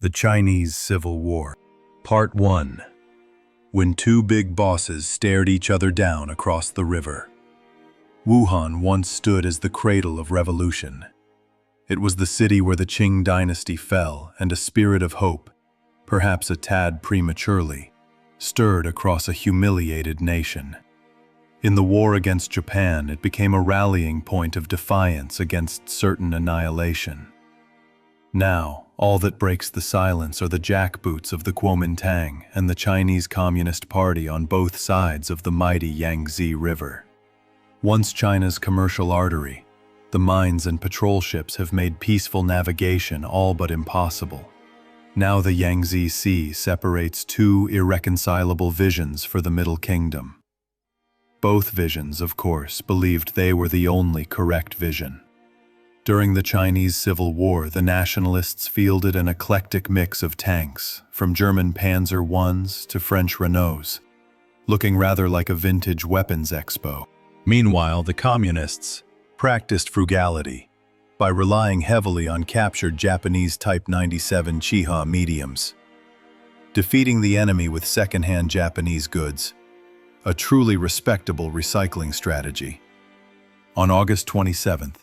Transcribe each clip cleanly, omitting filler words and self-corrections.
The Chinese Civil War. Part 1. When two big bosses stared each other down across the river. Wuhan once stood as the cradle of revolution. It was the city where the Qing dynasty fell, and a spirit of hope, perhaps a tad prematurely, stirred across a humiliated nation. In the war against Japan, it became a rallying point of defiance against certain annihilation. Now, all that breaks the silence are the jackboots of the Kuomintang and the Chinese Communist Party on both sides of the mighty Yangtze River. Once China's commercial artery, the mines and patrol ships have made peaceful navigation all but impossible. Now the Yangtze Sea separates two irreconcilable visions for the Middle Kingdom. Both visions, of course, believed they were the only correct vision. During the Chinese Civil War, the nationalists fielded an eclectic mix of tanks, from German Panzer Is to French Renaults, looking rather like a vintage weapons expo. Meanwhile, the communists practiced frugality by relying heavily on captured Japanese Type 97 Chiha mediums, defeating the enemy with second-hand Japanese goods, a truly respectable recycling strategy. On August 27,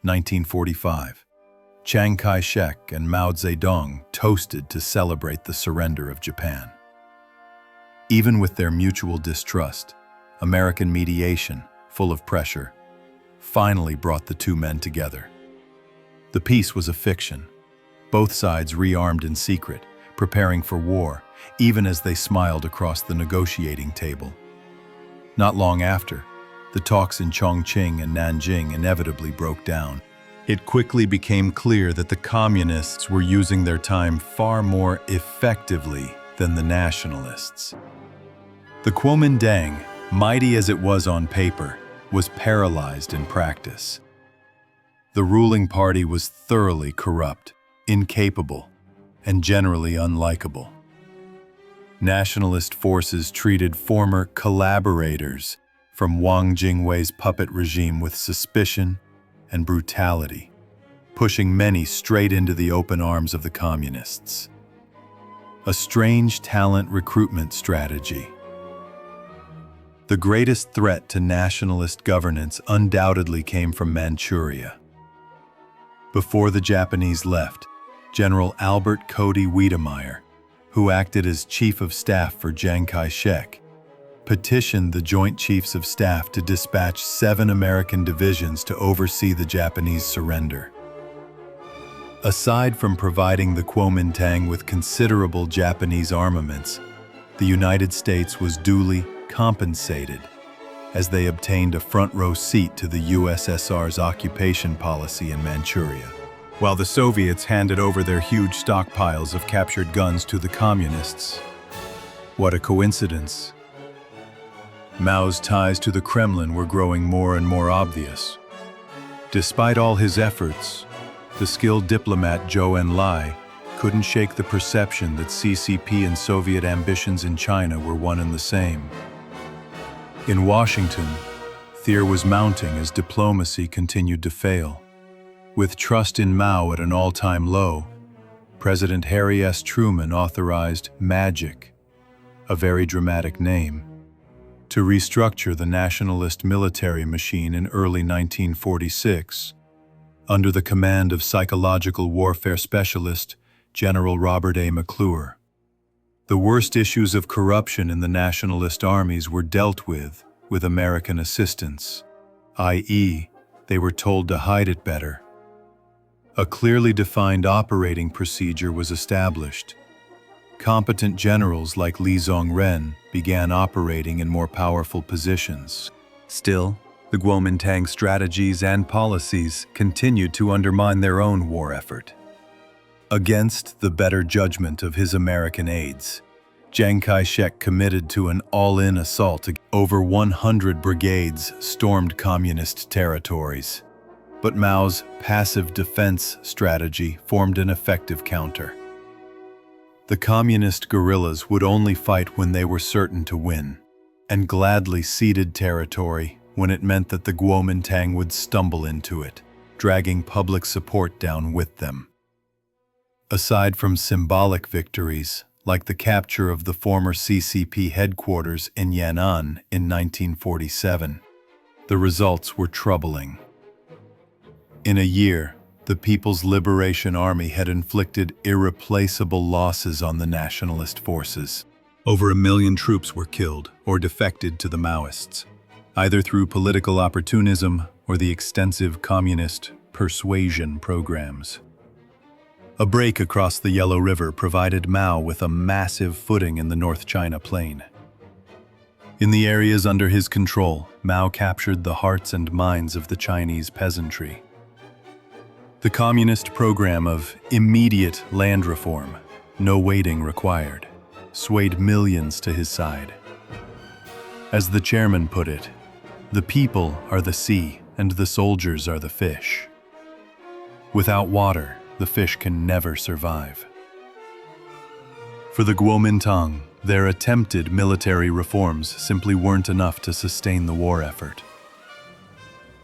1945, Chiang Kai-shek and Mao Zedong toasted to celebrate the surrender of Japan. Even with their mutual distrust, American mediation, full of pressure, finally brought the two men together. The peace was a fiction. Both sides rearmed in secret, preparing for war, even as they smiled across the negotiating table. Not long after, the talks in Chongqing and Nanjing inevitably broke down. It quickly became clear that the communists were using their time far more effectively than the nationalists. The Kuomintang, mighty as it was on paper, was paralyzed in practice. The ruling party was thoroughly corrupt, incapable, and generally unlikable. Nationalist forces treated former collaborators from Wang Jingwei's puppet regime with suspicion and brutality, pushing many straight into the open arms of the communists. A strange talent recruitment strategy. The greatest threat to nationalist governance undoubtedly came from Manchuria. Before the Japanese left, General Albert Cody Wiedemeyer, who acted as Chief of Staff for Chiang Kai-shek, petitioned the Joint Chiefs of Staff to dispatch 7 American divisions to oversee the Japanese surrender. Aside from providing the Kuomintang with considerable Japanese armaments, the United States was duly compensated, as they obtained a front-row seat to the USSR's occupation policy in Manchuria, while the Soviets handed over their huge stockpiles of captured guns to the communists. What a coincidence. Mao's ties to the Kremlin were growing more and more obvious. Despite all his efforts, the skilled diplomat Zhou Enlai couldn't shake the perception that CCP and Soviet ambitions in China were one and the same. In Washington, fear was mounting as diplomacy continued to fail. With trust in Mao at an all-time low, President Harry S. Truman authorized MAGIC, a very dramatic name, to restructure the nationalist military machine in early 1946, under the command of psychological warfare specialist General Robert A. McClure. The worst issues of corruption in the nationalist armies were dealt with American assistance, i.e., they were told to hide it better. A clearly defined operating procedure was established. Competent generals like Li Zongren began operating in more powerful positions. Still, the Kuomintang strategies and policies continued to undermine their own war effort. Against the better judgment of his American aides, Chiang Kai-shek committed to an all-in assault. Over 100 brigades stormed communist territories, but Mao's passive defense strategy formed an effective counter. The communist guerrillas would only fight when they were certain to win, and gladly ceded territory when it meant that the Kuomintang would stumble into it, dragging public support down with them. Aside from symbolic victories, like the capture of the former CCP headquarters in Yan'an in 1947, the results were troubling. In a year, the People's Liberation Army had inflicted irreplaceable losses on the nationalist forces. Over 1 million troops were killed or defected to the Maoists, either through political opportunism or the extensive communist persuasion programs. A break across the Yellow River provided Mao with a massive footing in the North China Plain. In the areas under his control, Mao captured the hearts and minds of the Chinese peasantry. The communist program of immediate land reform, no waiting required, swayed millions to his side. As the chairman put it, "The people are the sea and the soldiers are the fish. Without water, the fish can never survive." For the Kuomintang, their attempted military reforms simply weren't enough to sustain the war effort.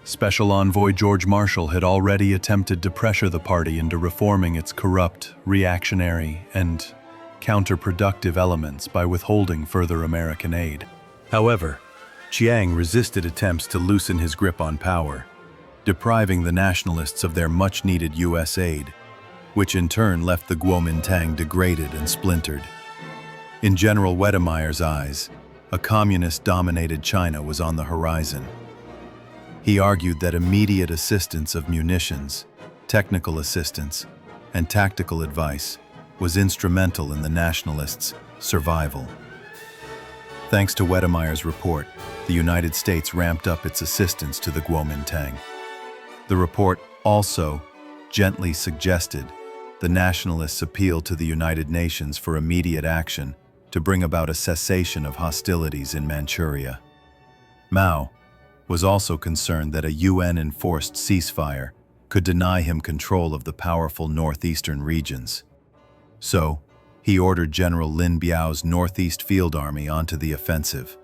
Special Envoy George Marshall had already attempted to pressure the party into reforming its corrupt, reactionary, and counterproductive elements by withholding further American aid. However, Chiang resisted attempts to loosen his grip on power, depriving the nationalists of their much-needed U.S. aid, which in turn left the Kuomintang degraded and splintered. In General Wedemeyer's eyes, a communist-dominated China was on the horizon. He argued that immediate assistance of munitions, technical assistance, and tactical advice was instrumental in the nationalists' survival. Thanks to Wedemeyer's report, the United States ramped up its assistance to the Kuomintang. The report also gently suggested the nationalists appeal to the United Nations for immediate action to bring about a cessation of hostilities in Manchuria. Mao was also concerned that a UN-enforced ceasefire could deny him control of the powerful northeastern regions. So, he ordered General Lin Biao's Northeast Field Army onto the offensive.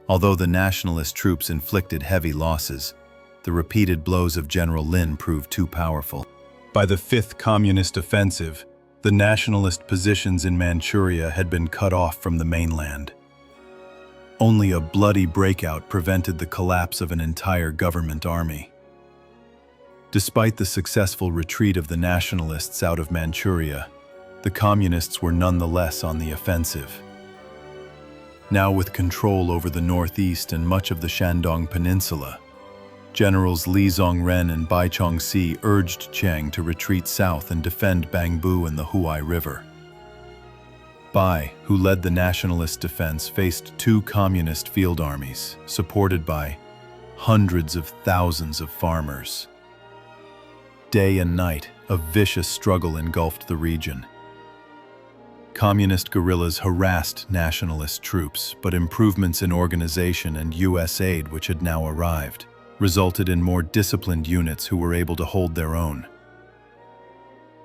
Although the nationalist troops inflicted heavy losses, the repeated blows of General Lin proved too powerful. By the Fifth Communist Offensive, the nationalist positions in Manchuria had been cut off from the mainland. Only a bloody breakout prevented the collapse of an entire government army. Despite the successful retreat of the nationalists out of Manchuria, the communists were nonetheless on the offensive. Now with control over the northeast and much of the Shandong Peninsula, Generals Li Zongren and Bai Chongxi urged Chiang to retreat south and defend Bangbu and the Huai River. Bai, who led the nationalist defense, faced two communist field armies, supported by hundreds of thousands of farmers. Day and night, a vicious struggle engulfed the region. Communist guerrillas harassed nationalist troops, but improvements in organization and U.S. aid, which had now arrived, resulted in more disciplined units who were able to hold their own.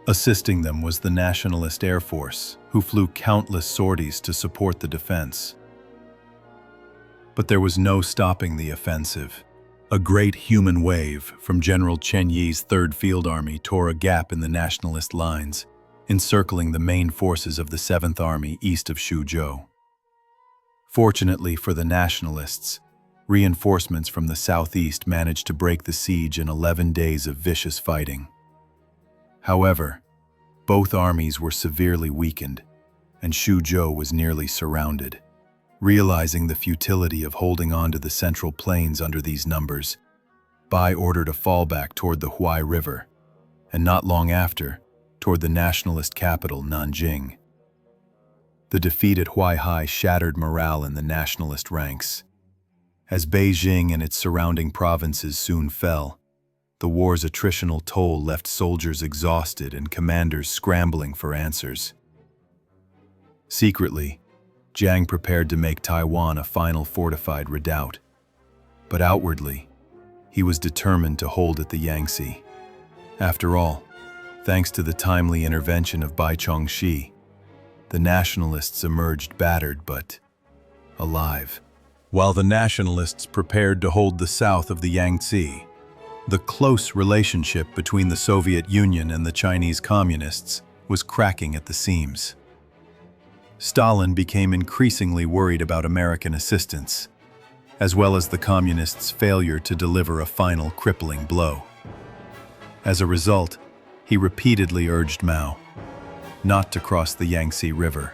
Assisting them was the Nationalist Air Force, who flew countless sorties to support the defense. But there was no stopping the offensive. A great human wave from General Chen Yi's 3rd Field Army tore a gap in the nationalist lines, encircling the main forces of the 7th Army east of Suzhou. Fortunately for the nationalists, reinforcements from the southeast managed to break the siege in 11 days of vicious fighting. However, both armies were severely weakened, and Suzhou was nearly surrounded. Realizing the futility of holding on to the central plains under these numbers, Bai ordered a fallback toward the Huai River, and not long after, toward the nationalist capital, Nanjing. The defeat at Huaihai shattered morale in the nationalist ranks. As Beijing and its surrounding provinces soon fell, the war's attritional toll left soldiers exhausted and commanders scrambling for answers. Secretly, Jiang prepared to make Taiwan a final fortified redoubt, but outwardly, he was determined to hold at the Yangtze. After all, thanks to the timely intervention of Bai Chongxi, the nationalists emerged battered but alive. While the nationalists prepared to hold the south of the Yangtze, the close relationship between the Soviet Union and the Chinese Communists was cracking at the seams. Stalin became increasingly worried about American assistance, as well as the Communists' failure to deliver a final crippling blow. As a result, he repeatedly urged Mao not to cross the Yangtze River.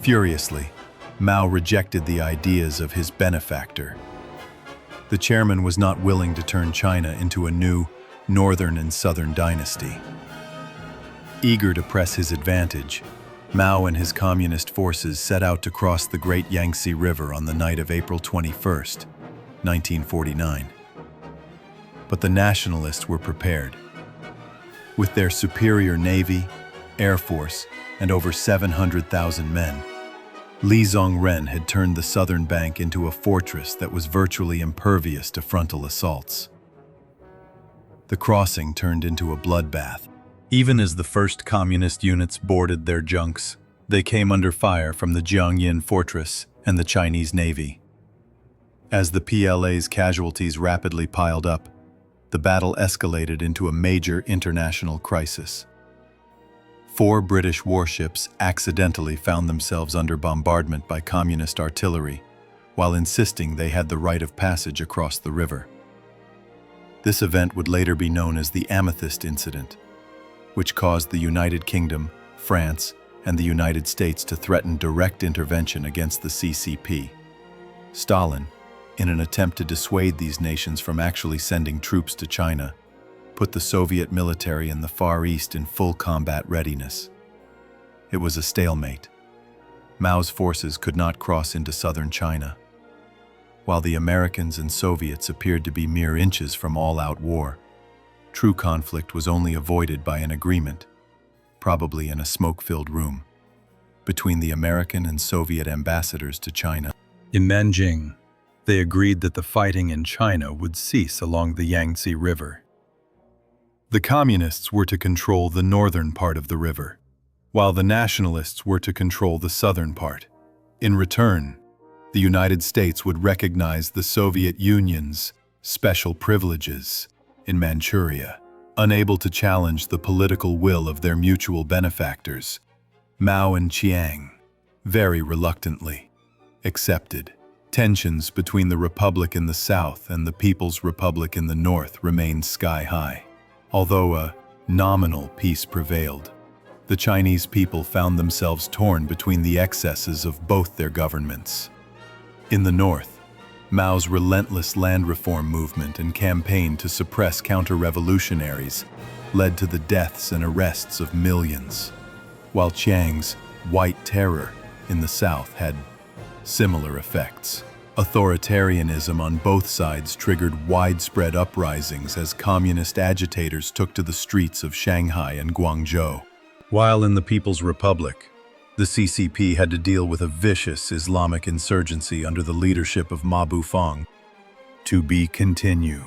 Furiously, Mao rejected the ideas of his benefactor. The chairman was not willing to turn China into a new northern and southern dynasty. Eager to press his advantage, Mao and his communist forces set out to cross the Great Yangtze River on the night of April 21, 1949. But the nationalists were prepared. With their superior navy, air force, and over 700,000 men, Li Zongren had turned the southern bank into a fortress that was virtually impervious to frontal assaults. The crossing turned into a bloodbath. Even as the first communist units boarded their junks, they came under fire from the Jiangyin fortress and the Chinese navy. As the PLA's casualties rapidly piled up, the battle escalated into a major international crisis. 4 British warships accidentally found themselves under bombardment by communist artillery, while insisting they had the right of passage across the river. This event would later be known as the Amethyst Incident, which caused the United Kingdom, France, and the United States to threaten direct intervention against the CCP. Stalin, in an attempt to dissuade these nations from actually sending troops to China, put the Soviet military in the Far East in full combat readiness. It was a stalemate. Mao's forces could not cross into southern China. While the Americans and Soviets appeared to be mere inches from all-out war, true conflict was only avoided by an agreement, probably in a smoke-filled room, between the American and Soviet ambassadors to China. In Nanjing, they agreed that the fighting in China would cease along the Yangtze River. The Communists were to control the northern part of the river, while the Nationalists were to control the southern part. In return, the United States would recognize the Soviet Union's special privileges in Manchuria. Unable to challenge the political will of their mutual benefactors, Mao and Chiang, very reluctantly, accepted. Tensions between the Republic in the south and the People's Republic in the north remained sky-high. Although a nominal peace prevailed, the Chinese people found themselves torn between the excesses of both their governments. In the north, Mao's relentless land reform movement and campaign to suppress counter-revolutionaries led to the deaths and arrests of millions, while Chiang's White Terror in the south had similar effects. Authoritarianism on both sides triggered widespread uprisings as communist agitators took to the streets of Shanghai and Guangzhou. While in the People's Republic, the CCP had to deal with a vicious Islamic insurgency under the leadership of Ma Bufang. To be continued.